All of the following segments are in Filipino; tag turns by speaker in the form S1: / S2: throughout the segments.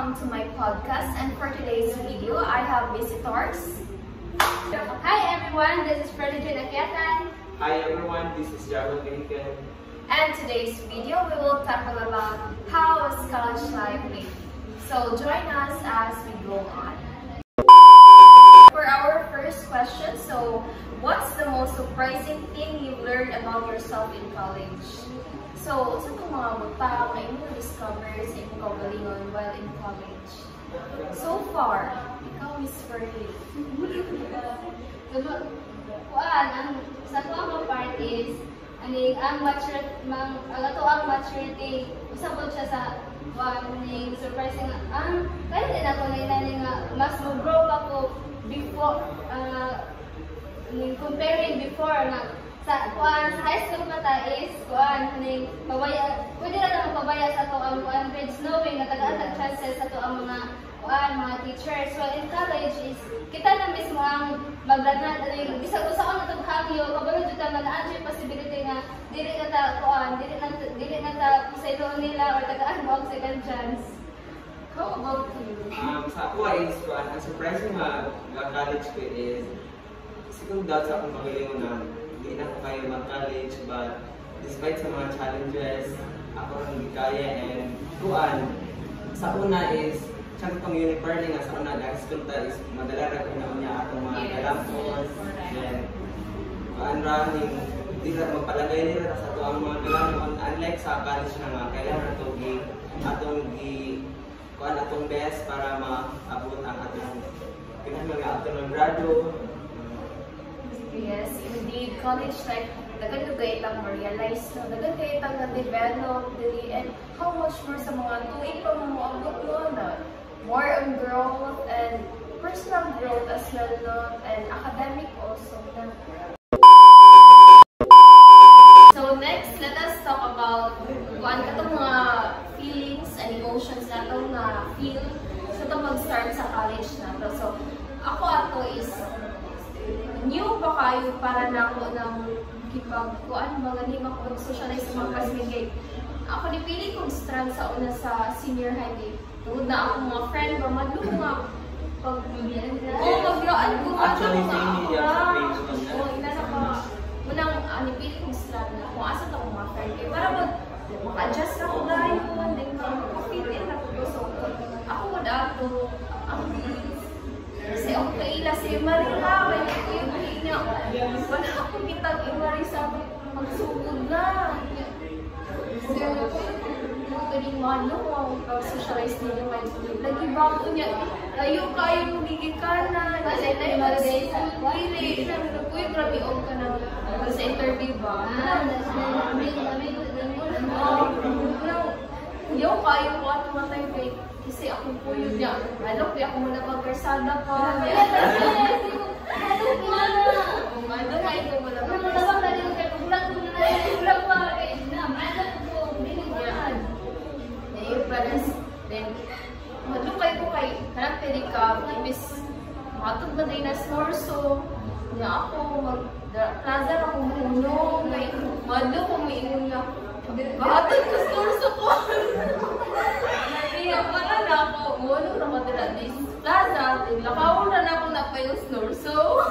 S1: welcome to my podcast. And for today's video, I have visitors.
S2: Hi everyone, this is Prodigy Akyatan.
S3: Hi everyone, this is Jarrell Bacon.
S1: And today's video, we will tackle about how was college life like. So join us as we go on. For our first question, so what's the most surprising thing you've learned about yourself in college? So, sa itong mga butang na inyong discover sa inyong kaugalingon while in college? So far, ikaw, Miss Fernie.
S2: Sa tuwang part is, ang maturity, usapod siya sa surprising kaya din ako nga mas mag-grow ako before, comparing before nga sa high school mata is pwede na lang pabaya sa to ang grades knowing na tagaan chances sa to ang mga teachers. So in college is kita na mismo ang maglanad bisag usa ka natong hangyo kabalo jud ta man-answer possibility nga dili na ta sa ilo nila or tagaan mo ang second chance.
S1: How about you?
S3: Sa ako is ang surprising college ko is siguro dahil sa akong magaling na hindi na ko kayo mag-college, but despite sa mga challenges, ako rin gikaya and sa una is siyang itong uniforming nga sa una guys, kunta is madala rin ko na niya atong mga galampos, then running, hindi na magpalagay nila sa ito ang mga galampos, unlike sa college na nga, kailangan atong best para maabot ang atong atong grado.
S1: Yes, indeed, college life, dagan kay itang ma-realize, no? Dagan kay itang na-develop, and how much more sa mga tuig pa mo abot mo na more on growth and personal growth as well, no? And academic also. No? So next, let us talk about kung ano itong mga feelings and emotions na itong feel so itong mag-start sa college na to. So ako is new pa kayo para na ako ng kipagkuan mga lima ko socialize sa mga classmate. Ako nipili kong strand sa una sa senior high day. Tungod na ako mga friend ba madluma pag maglaan ko
S3: actually
S1: inana pa unang nipili kong strand na kung asa to mga friend kay para mag-adjust ako dayon then mag-fit in ako so ako dato kasi ako kaila si Marila, kaya niya, wala akong kitang imari sa magsugod na. So, kaling mano, socialize nila lagi ba ako niya, ayaw kayong gigikanan, kasi na-imari sa pili, kuya, grabe ka na sa interview ba? Ayaw kayong ko at matay kay kasi ako po yun niya. Ano, kaya ako muna pagkarsada pa. Ano kayo ko muna pagkarsada. Ulang pa. Yung parents, then, madlo kayo ko kay kanang pedika, ibis, matog na din na snorso. Niya ako, plaza ako munong, madlo ko may ingon niya. Matog ko snorso ko. Kaya para na ako, ano na madala this plaza, lakaw na ako na pa yung snorso.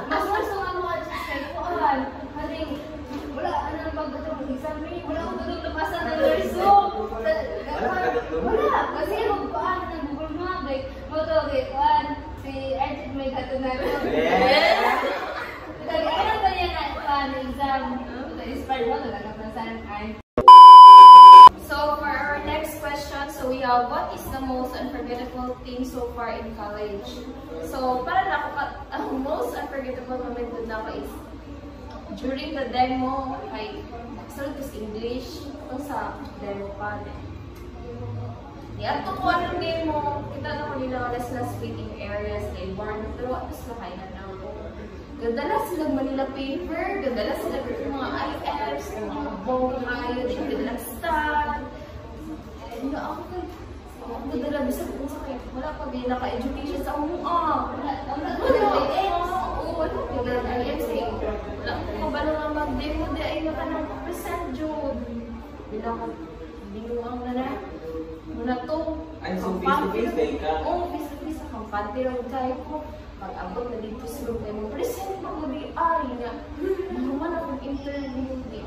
S2: Mas nga mo at siya kuhan. Haling, wala anong pagdating ng exam rin, wala akong tulog lapasan ng snorso. Wala, kasi magkuhan ng Google Map, like, kuhan, si Arjit may katunan ko. Ano ba niya na exam? Na-inspire mo, nagkakapasan ay.
S1: So for our next question, so we have what is the most unforgettable thing so far in college? So para na ako, ang most unforgettable moment doon ako is during the demo, ay started this English ito sa demo pa. Ato ko anong demo, kita na ko nila last speaking areas, like warn, pero atos na kaya na ako. Gadala sila Manila paper, gadala sila mga IFs, mga bong kayo, gadala stat. And ako gadala bisa ko sa kayo, wala pa din naka-education sa UMA. Wala ko kabalo nga mag-demo di ay naka-present jud. Bila ko binuang na na. Muna to.
S3: Ay, so face-to-face ba ka?
S1: Oo, face-to-face akong panty lang tayo ko. Pag-abot na dito sa room tayo mo, present pa mo di ay nga. Naman akong interview di.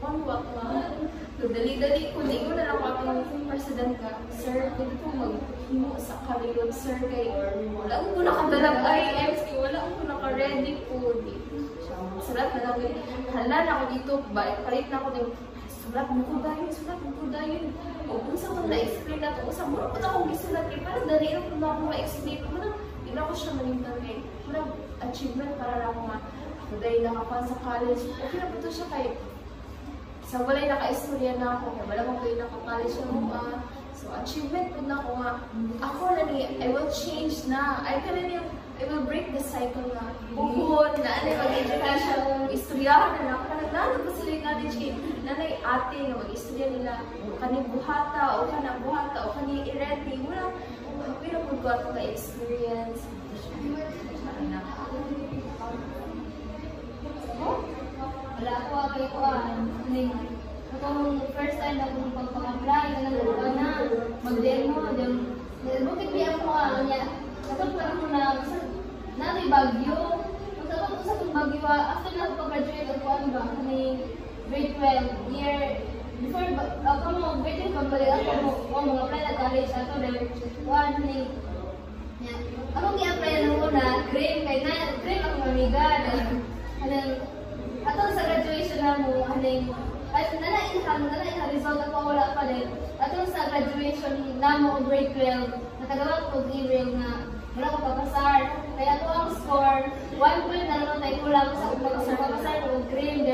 S1: Ano ba ako nga? So, dali-dali ko, di ko na lang ako ng president ka. Sir, pwede po maghimo sa kalilod, sir, kay wala ko nakadalag IMs, kay wala ko naka-ready po. Di. Sulat na lang, hala na ako dito, palit na ako din. Sulat mo ko dahil. O kung saan ko na-explain na ito, kung saan mo na akong gisulat, eh, parang dali na kung ako ma-explain. Hindi na ako siya malimtan eh. Parang achievement para lang ako nga. Ako dahil nakapan sa college, okay na po ito siya kayo. Sa walay naka-istorya na ako, wala ko kayo naka-college na mga. So, achievement po na ako nga. Ako na ni, I will change na. I will break the cycle na. Bukod na, ano yung mag-education, istoryahan na lang. Parang pa sila yung knowledge eh. Nanay ate na mag-istorya nila. Kani buhata, o kana buhata, o kani i-ready. Wala, happy na po ko ako ka-experience.
S2: Wala ako kay Kuan. Itong first time na kung pag-apply, mag-demo, bukit biya ko niya. Katong parang na may bagyo. Katong ko sa itong bagyo, after na ako pag-graduate ako, ano ba, grade 12, year, before, ako mo, grade 12, pag-balik ako, mag-apply na college, ako, Kuan, akong i-apply na muna, grade ako mamiga, atong sa graduation na mo, nalain result ako wala pa din. Atong sa graduation na mo grade 12, natagawa ko email na wala ko papasar. Kaya ako ang score, 1 point na naman tayo kulang sa papasar ko grade.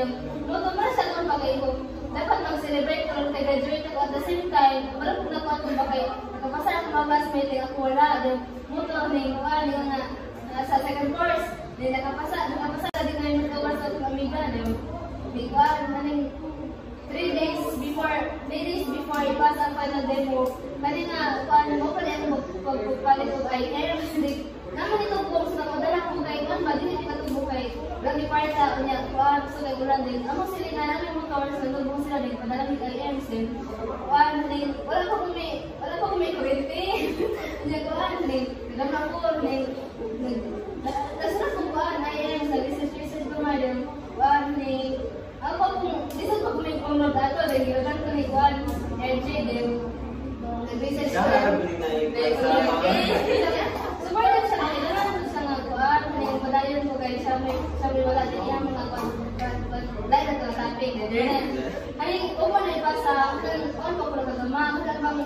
S2: Luto mo na siya itong pag-iho. Dapat mag-celebrate ko lang tayo graduate ako at the same time, wala ko na ko atong bakay. Nakapasar ako mga classmate, ako wala. Muto nga sa second course. Nakapasa din ngayon nagkawal sa itong amiga. Bigwan, 3 days before ipas ang final demo. Kanina, paano mo pala ako magpapalit ko ay naman itong course na madala ko kay Kuan ba, din ito itong bukay. Lagi para sa kanya, Kuan, so kay Kulan din. Among sila nga namin mga course, nagulbong sila din, padala ng IMs din. Kuan, wala pa kung may kurente. Hindi Kuan, nagdamang ko, nasunod kong Kuan, IMs, nag-research ko madam. Kuan, ako kung, dito pa kung may pang-log ato, nag-iwagan ko ni Kuan, RJ, din. Nag-research ko. Supported siya na kailangan ko sa nga Kuan, padayon ko kayo sa may wala din yung mga Kuan, dahil na ito sa ating, ay, kung mo na ipasa, Kuan pa ko na kagama, kaya bang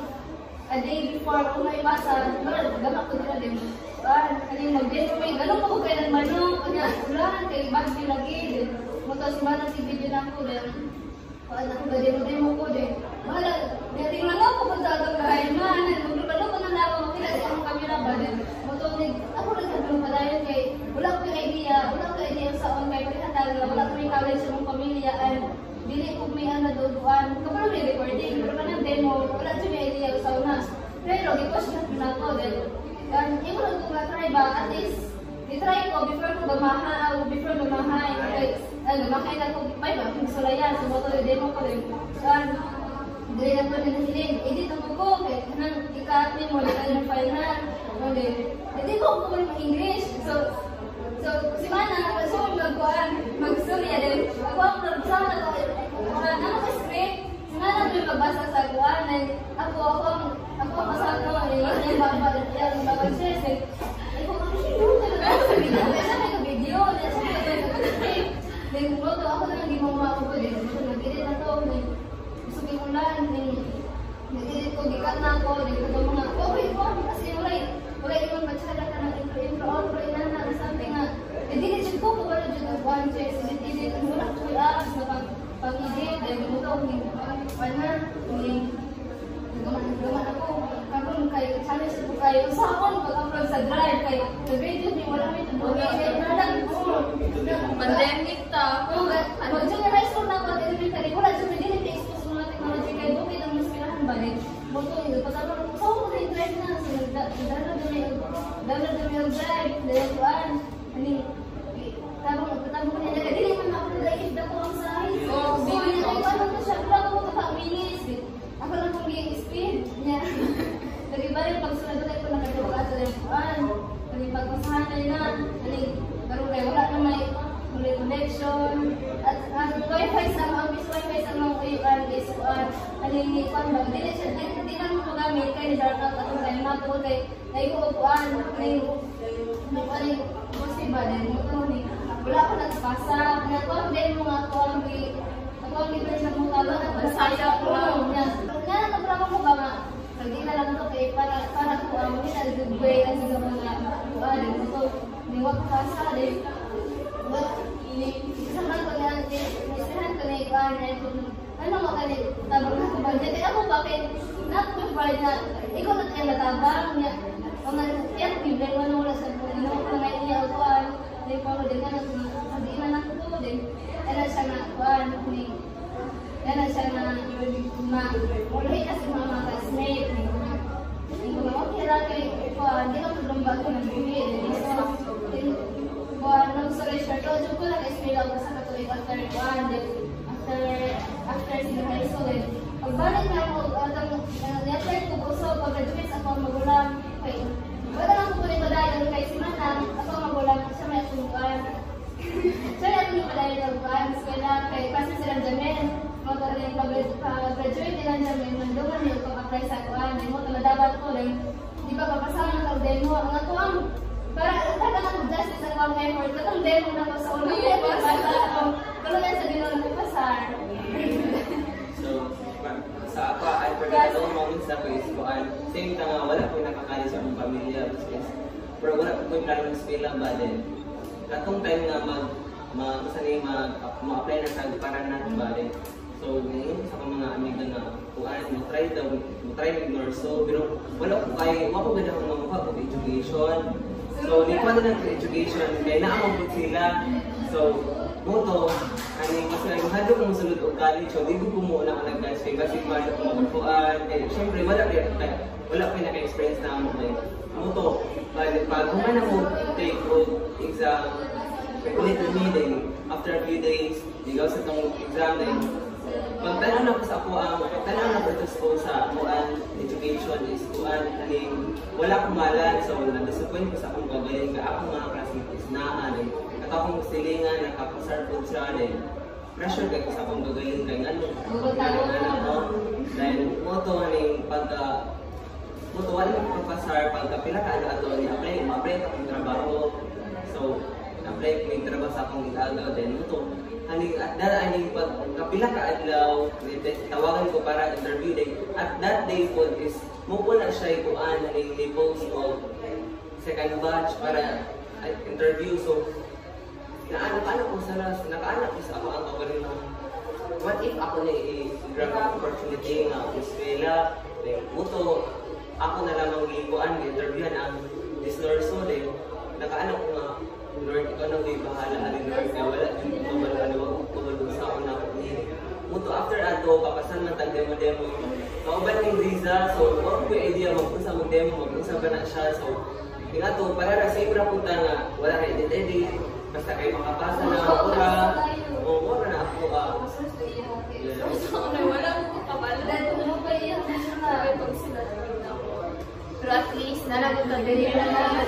S2: a day before, kung na ipasa, gamak ko nila din. Kuan, kaning mag-demo may, ganun pa ko kayo ng manok, kanya, ulan, kay bagay lagi, mutas ba si video na ko din. Kuan ako demo ko din. Wala, dating lang ako kung talagang kahayman. Maglubalo ko na ako, makita sa akong camera ba din. Mutunig, ako nagkakaroon pa dahil kay, wala ko yung idea sa on kay pagkatala, wala ko yung college sa mong pamilya, ay, dili ko may doon. Kapag may recording, pero pa ng demo, wala ko may idea sa una. Pero, i-push na ako din. Yung mga kung na-try ba, at least, i-try ko before gamahay, gamahay na ko, may ba, kung sulayan, sa motor, demo ko rin. Dili na po na nahiling, edit ang ko, kaya nang ika-atmin mo, dito yung final. Hindi ko ako mag-English. So, si Mana, nakasyon mag-surya din. Ako ang nagsama ko, script. Si Mana po yung magbasa sa kuwan. Ako ang masako, yung babag-share. Ako ang video, then moto ako na hindi mo makakupo din. Nag-edit na to, gusto ko lang, nag-edit ko, gikat na ako, mga, okay po, kasi wala yung magsala ka ng intro, something na, edit ko kung wala dyan ang one chase, edit, muna ko yung apps na pag-edit, then muto, nagaman ako, kapag kayo, challenge ko kayo, saan pag-upload sa drive, kayo, nag-radio niyo, wala may
S1: pandemic ta.
S2: Mag-junior high school na ako, elementary, wala dyan, hindi na-expose mga technology, kayo bukit ang maspirahan ba rin? Buto, pagkakaroon ko, saan ko na-drive na, download na yung drive, dahil kuan, tabong ko niya, hindi naman ako nag-i-give na ko ang size. So, ano ko siya, wala ko makakamingis, Kaning pagpasahan na, kaning karon kay wala na may connection. At ang wifi sa mga wifi sa mga uyuan is kaning pandang dili siya di na mo gamit kay dark out atong kay na po kay naiuupuan kaning possible din mo to ni wala ko nagpasa na ko din mo nga ko ang sa mga talo na pasaya ko niya nga nagpramo mo ba nga hindi na lang to kay para ko ang kita good way ang sa mga kuan mo ni wag pasa din what isa man ko yan isahan ko na kuan ano mo kani tabang na ba dito ako bakit nakapagbayad na ikaw na tayo natabang niya mga yan bibig mo wala sa ano ko na iya kuan di pa ko din na hindi na nako din era siya na kuan ni era siya na wala kasi mga classmate ni ko na okay ra kay kuan di ko lumba ko na bibi kuan nang sa research ko lang eskwela ko sa Catholic after senior high school din pagbalik na ako atang na-apply ko gusto pag-graduate sa akong magulang okay wala lang ko rin madayon kay si Manang ako magulang siya may tungkuan siya may tungkuan ng buwan eskwela kay kasi silang Jamin magaling pag-graduate nilang Jamin nandungan yung pag-apply sa kuan mo tamadabat ko rin di ba papasama ng demo ang ako ang para taga ng justice ang mga effort katong demo na ko sa ulo kalungan sa ginawang pasar.
S3: So, sa ako, I forgot all moments na ko is kuan. Same nga, wala ko nakakali sa akong pamilya. Pero wala ko yung plano ng eskwela ba din. Katong time nga mag-apply na sa paranan ba din. So, ngayon sa akong mga amiga na kuan, mo-try ignore. So, pero wala ko ganda akong mamukha ko education. So, di ko na ng education, kaya naamang po sila. So, moto, kasi mahalo kong sulod o college, so di ko muna ako nag-guys kasi mahalo kong magpuan. Eh, syempre, wala ko naka-experience na ako ngayon. Moto, pag kumana mo take exam, ulit na din, after a few days, ligaw sa itong exam din. Pagtanong na ko sa kuan education is kuan, wala akong malan, so na-disappoint ko sa akong gagaling ka akong mga classmates na akong silingan, nakapasar po siya din. Pressure kayo sa akong gagaling kay ano. Dahil moto wala akong kapasar, pagkapila ka ato, i-apply akong trabaho. So, apply ko yung trabaho sa akong itagaw. Then moto, pagkapila ka adlaw, tawagan ko para interview din. At that day po is, mupo na siya ikuan, post of second batch para interview. So, nakaano ko sa ako ang kaparin ng what if ako na i-grab ang opportunity na eskwela, muto, ako na lamang ikuan, interviewan ang disnurso din, nakaano ko nga, Lord, ikaw na may bahala, Lord, kaya wala din kumalun sa ako na ako niya. Muto, after ato, papasan man tag-demo-demo, kauban ng visa, so wala ko yung idea, mag-unsa ba na siya, so nga to, para safe ra punta nga, wala na edit, basta kayo makapasa na pura, o wala na ako ka.
S1: Wala ko kapalan.
S2: Ano ba yan?
S1: Pero at least, nalagot ka din na